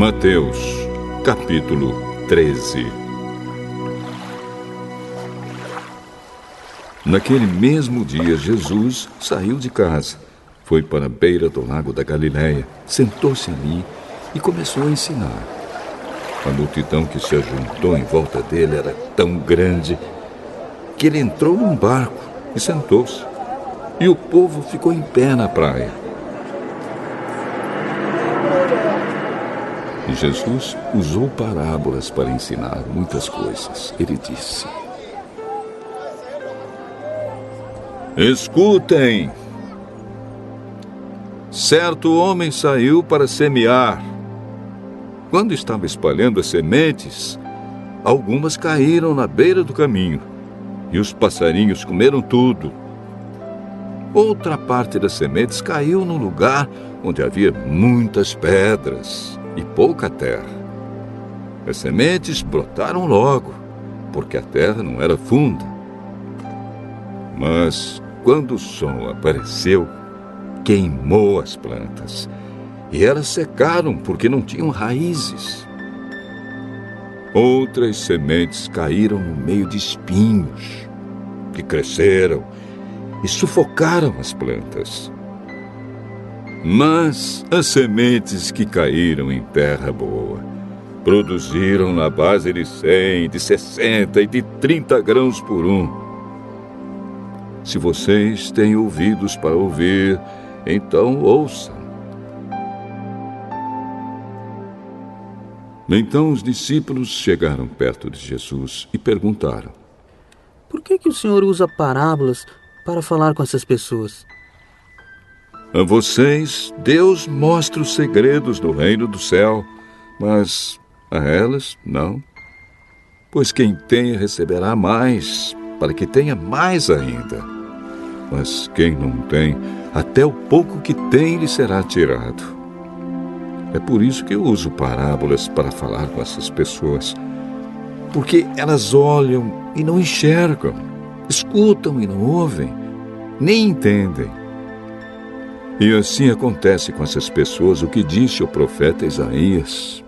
Mateus, capítulo 13. Naquele mesmo dia, Jesus saiu de casa, foi para a beira do lago da Galileia, sentou-se ali e começou a ensinar. A multidão que se ajuntou em volta dele era tão grande que ele entrou num barco e sentou-se, e o povo ficou em pé na praia. E Jesus usou parábolas para ensinar muitas coisas. Ele disse: Escutem! Certo homem saiu para semear. Quando estava espalhando as sementes, algumas caíram na beira do caminho, e os passarinhos comeram tudo. Outra parte das sementes caiu num lugar onde havia muitas pedras e pouca terra. As sementes brotaram logo, porque a terra não era funda. Mas, quando o sol apareceu, queimou as plantas, e elas secaram porque não tinham raízes. Outras sementes caíram no meio de espinhos, que cresceram e sufocaram as plantas. Mas as sementes que caíram em terra boa produziram na base de 100, de 60 e de 30 grãos por um. Se vocês têm ouvidos para ouvir, então ouçam. Então os discípulos chegaram perto de Jesus e perguntaram: Por que o Senhor usa parábolas para falar com essas pessoas? A vocês, Deus mostra os segredos do reino do céu, mas a elas, não. Pois quem tem receberá mais, para que tenha mais ainda. Mas quem não tem, até o pouco que tem lhe será tirado. É por isso que eu uso parábolas para falar com essas pessoas. Porque elas olham e não enxergam, escutam e não ouvem, nem entendem. E assim acontece com essas pessoas o que disse o profeta Isaías: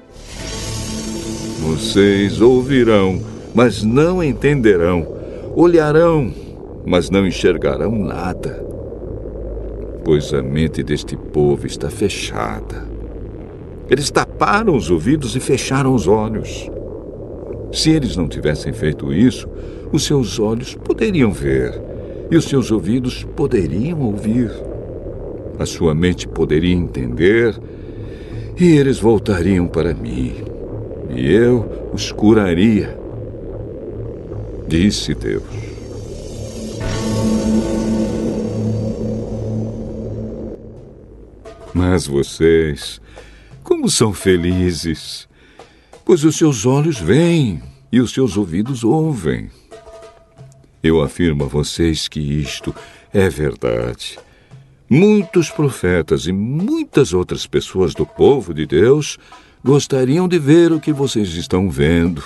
Vocês ouvirão, mas não entenderão, olharão, mas não enxergarão nada. Pois a mente deste povo está fechada. Eles taparam os ouvidos e fecharam os olhos. Se eles não tivessem feito isso, os seus olhos poderiam ver e os seus ouvidos poderiam ouvir. A sua mente poderia entender e eles voltariam para mim, e eu os curaria, disse Deus. Mas vocês, como são felizes, pois os seus olhos veem e os seus ouvidos ouvem. Eu afirmo a vocês que isto é verdade. Muitos profetas e muitas outras pessoas do povo de Deus gostariam de ver o que vocês estão vendo,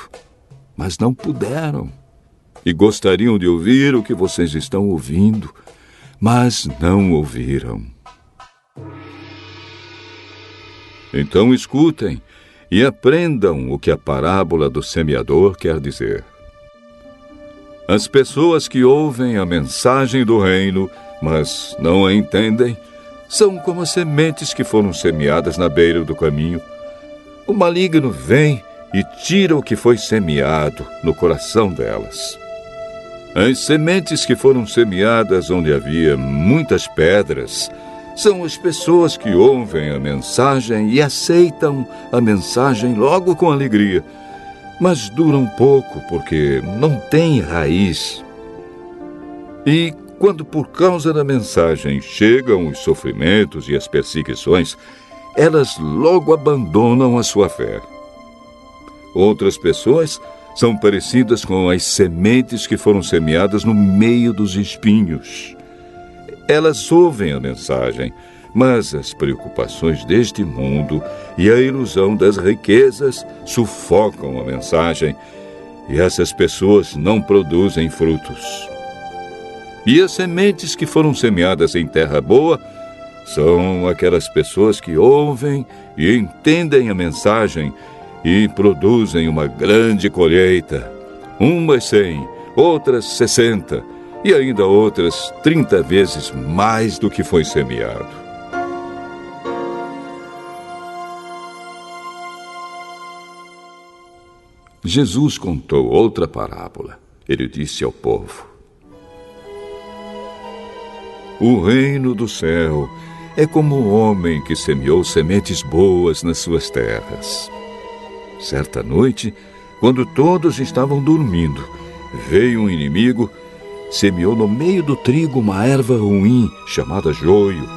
mas não puderam. E gostariam de ouvir o que vocês estão ouvindo, mas não ouviram. Então escutem e aprendam o que a parábola do semeador quer dizer. As pessoas que ouvem a mensagem do reino, mas não a entendem, são como as sementes que foram semeadas na beira do caminho. O maligno vem e tira o que foi semeado no coração delas. As sementes que foram semeadas onde havia muitas pedras são as pessoas que ouvem a mensagem e aceitam a mensagem logo com alegria, mas duram pouco porque não têm raiz. E quando por causa da mensagem chegam os sofrimentos e as perseguições, elas logo abandonam a sua fé. Outras pessoas são parecidas com as sementes que foram semeadas no meio dos espinhos. Elas ouvem a mensagem, mas as preocupações deste mundo e a ilusão das riquezas sufocam a mensagem, e essas pessoas não produzem frutos. E as sementes que foram semeadas em terra boa São aquelas pessoas que ouvem e entendem a mensagem e produzem uma grande colheita. Umas 100, outras 60 e ainda outras 30 vezes mais do que foi semeado. Jesus contou outra parábola. Ele disse ao povo: O reino do céu é como um homem que semeou sementes boas nas suas terras. Certa noite, quando todos estavam dormindo, veio um inimigo, semeou no meio do trigo uma erva ruim chamada joio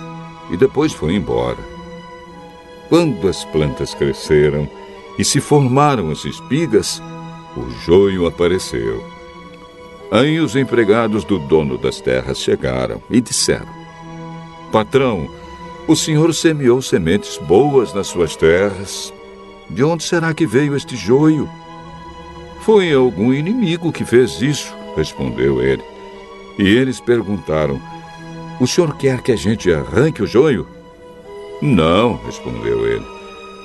e depois foi embora. Quando as plantas cresceram e se formaram as espigas, o joio apareceu. Aí os empregados do dono das terras chegaram e disseram: Patrão, o senhor semeou sementes boas nas suas terras. De onde será que veio este joio? Foi algum inimigo que fez isso, respondeu ele. E eles perguntaram: O senhor quer que a gente arranque o joio? Não, respondeu ele,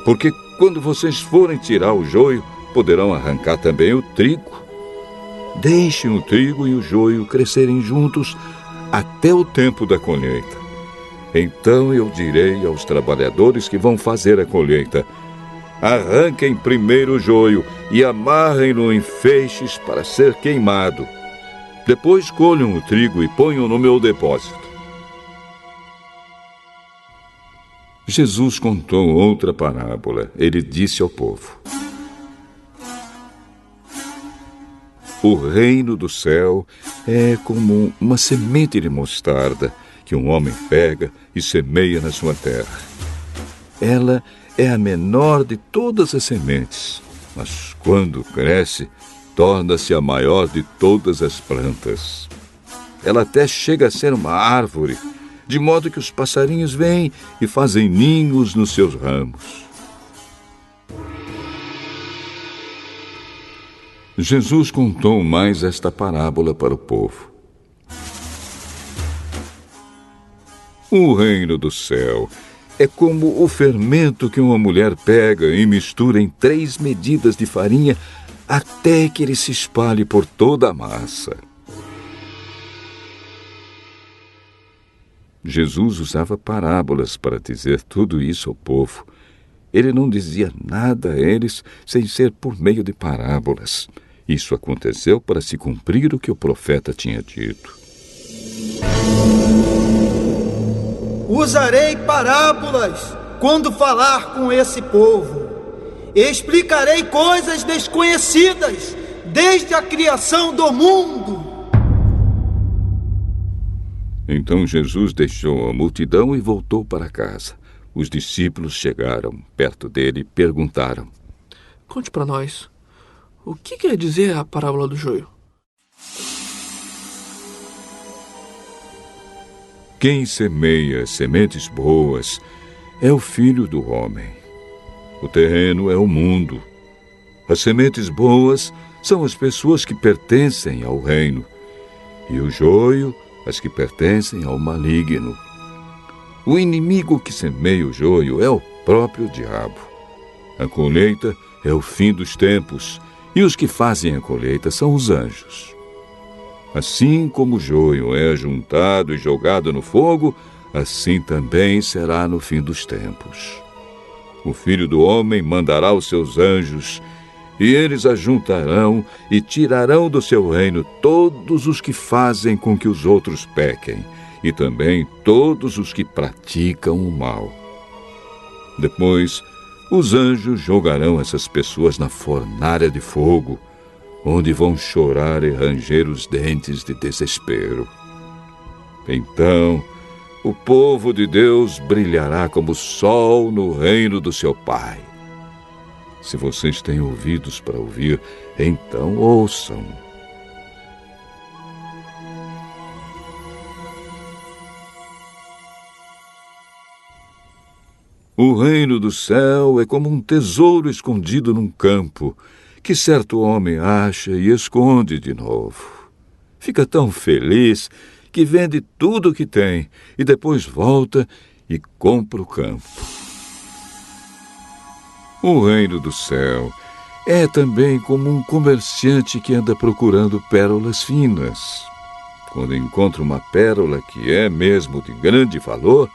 porque quando vocês forem tirar o joio, poderão arrancar também o trigo. Deixem o trigo e o joio crescerem juntos até o tempo da colheita. Então eu direi aos trabalhadores que vão fazer a colheita: arranquem primeiro o joio e amarrem-no em feixes para ser queimado. Depois colham o trigo e ponham no meu depósito. Jesus contou outra parábola. Ele disse ao povo: O reino do céu é como uma semente de mostarda que um homem pega e semeia na sua terra. Ela é a menor de todas as sementes, mas quando cresce, torna-se a maior de todas as plantas. Ela até chega a ser uma árvore, de modo que os passarinhos vêm e fazem ninhos nos seus ramos. Jesus contou mais esta parábola para o povo. O reino do céu é como o fermento que uma mulher pega e mistura em 3 medidas de farinha até que ele se espalhe por toda a massa. Jesus usava parábolas para dizer tudo isso ao povo. Ele não dizia nada a eles sem ser por meio de parábolas. Isso aconteceu para se cumprir o que o profeta tinha dito. Usarei parábolas quando falar com esse povo. Explicarei coisas desconhecidas desde a criação do mundo. Então Jesus deixou a multidão e voltou para casa. Os discípulos chegaram perto dele e perguntaram: Conte para nós, o que quer dizer a parábola do joio? Quem semeia sementes boas é o Filho do Homem. O terreno é o mundo. As sementes boas são as pessoas que pertencem ao reino, e o joio, as que pertencem ao maligno. O inimigo que semeia o joio é o próprio diabo. A colheita é o fim dos tempos, e os que fazem a colheita são os anjos. Assim como o joio é ajuntado e jogado no fogo, assim também será no fim dos tempos. O Filho do Homem mandará os seus anjos, e eles ajuntarão e tirarão do seu reino todos os que fazem com que os outros pequem, e também todos os que praticam o mal. Depois, os anjos jogarão essas pessoas na fornalha de fogo, onde vão chorar e ranger os dentes de desespero. Então, o povo de Deus brilhará como o sol no reino do seu Pai. Se vocês têm ouvidos para ouvir, então ouçam. O reino do céu é como um tesouro escondido num campo, que certo homem acha e esconde de novo. Fica tão feliz que vende tudo o que tem e depois volta e compra o campo. O reino do céu é também como um comerciante que anda procurando pérolas finas. Quando encontra uma pérola que é mesmo de grande valor,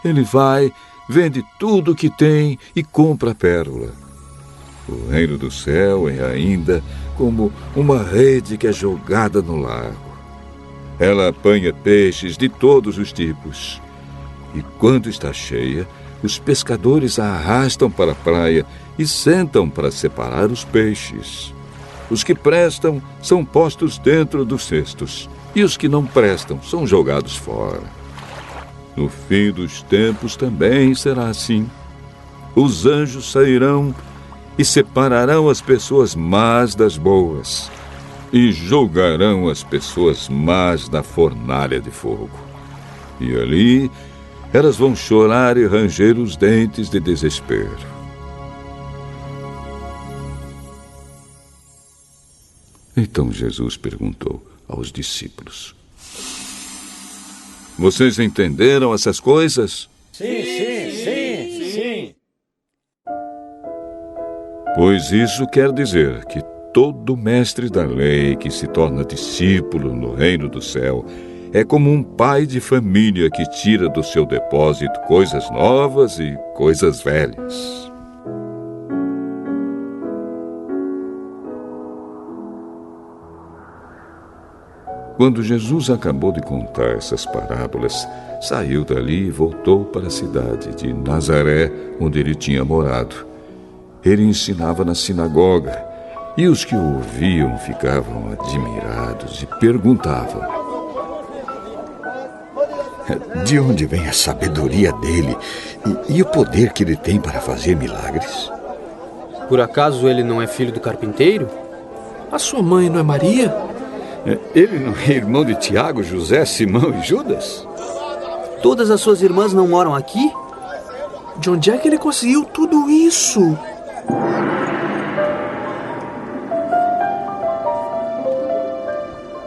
ele vai, vende tudo o que tem e compra a pérola. O reino do céu é ainda como uma rede que é jogada no lago. Ela apanha peixes de todos os tipos. E quando está cheia, os pescadores a arrastam para a praia e sentam para separar os peixes. Os que prestam são postos dentro dos cestos, e os que não prestam são jogados fora. No fim dos tempos também será assim. Os anjos sairão e separarão as pessoas más das boas, e jogarão as pessoas más na fornalha de fogo. E ali elas vão chorar e ranger os dentes de desespero. Então Jesus perguntou aos discípulos: Vocês entenderam essas coisas? Sim. Pois isso quer dizer que todo mestre da lei que se torna discípulo no reino do céu é como um pai de família que tira do seu depósito coisas novas e coisas velhas. Quando Jesus acabou de contar essas parábolas, saiu dali e voltou para a cidade de Nazaré, onde ele tinha morado. Ele ensinava na sinagoga, e os que o ouviam ficavam admirados e perguntavam: De onde vem a sabedoria dele e o poder que ele tem para fazer milagres? Por acaso ele não é filho do carpinteiro? A sua mãe não é Maria? Ele não é irmão de Tiago, José, Simão e Judas? Todas as suas irmãs não moram aqui? De onde é que ele conseguiu tudo isso?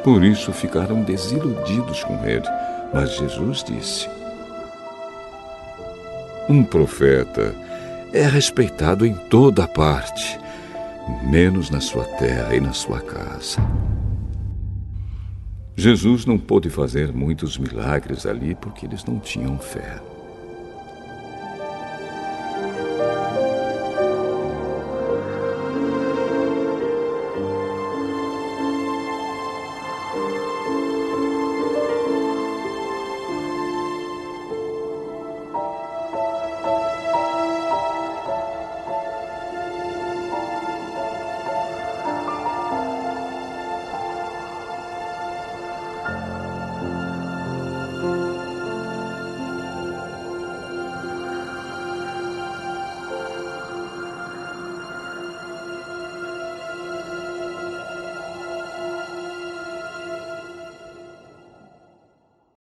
Por isso ficaram desiludidos com ele. Mas Jesus disse: Um profeta é respeitado em toda parte, menos na sua terra e na sua casa. Jesus não pôde fazer muitos milagres ali porque eles não tinham fé.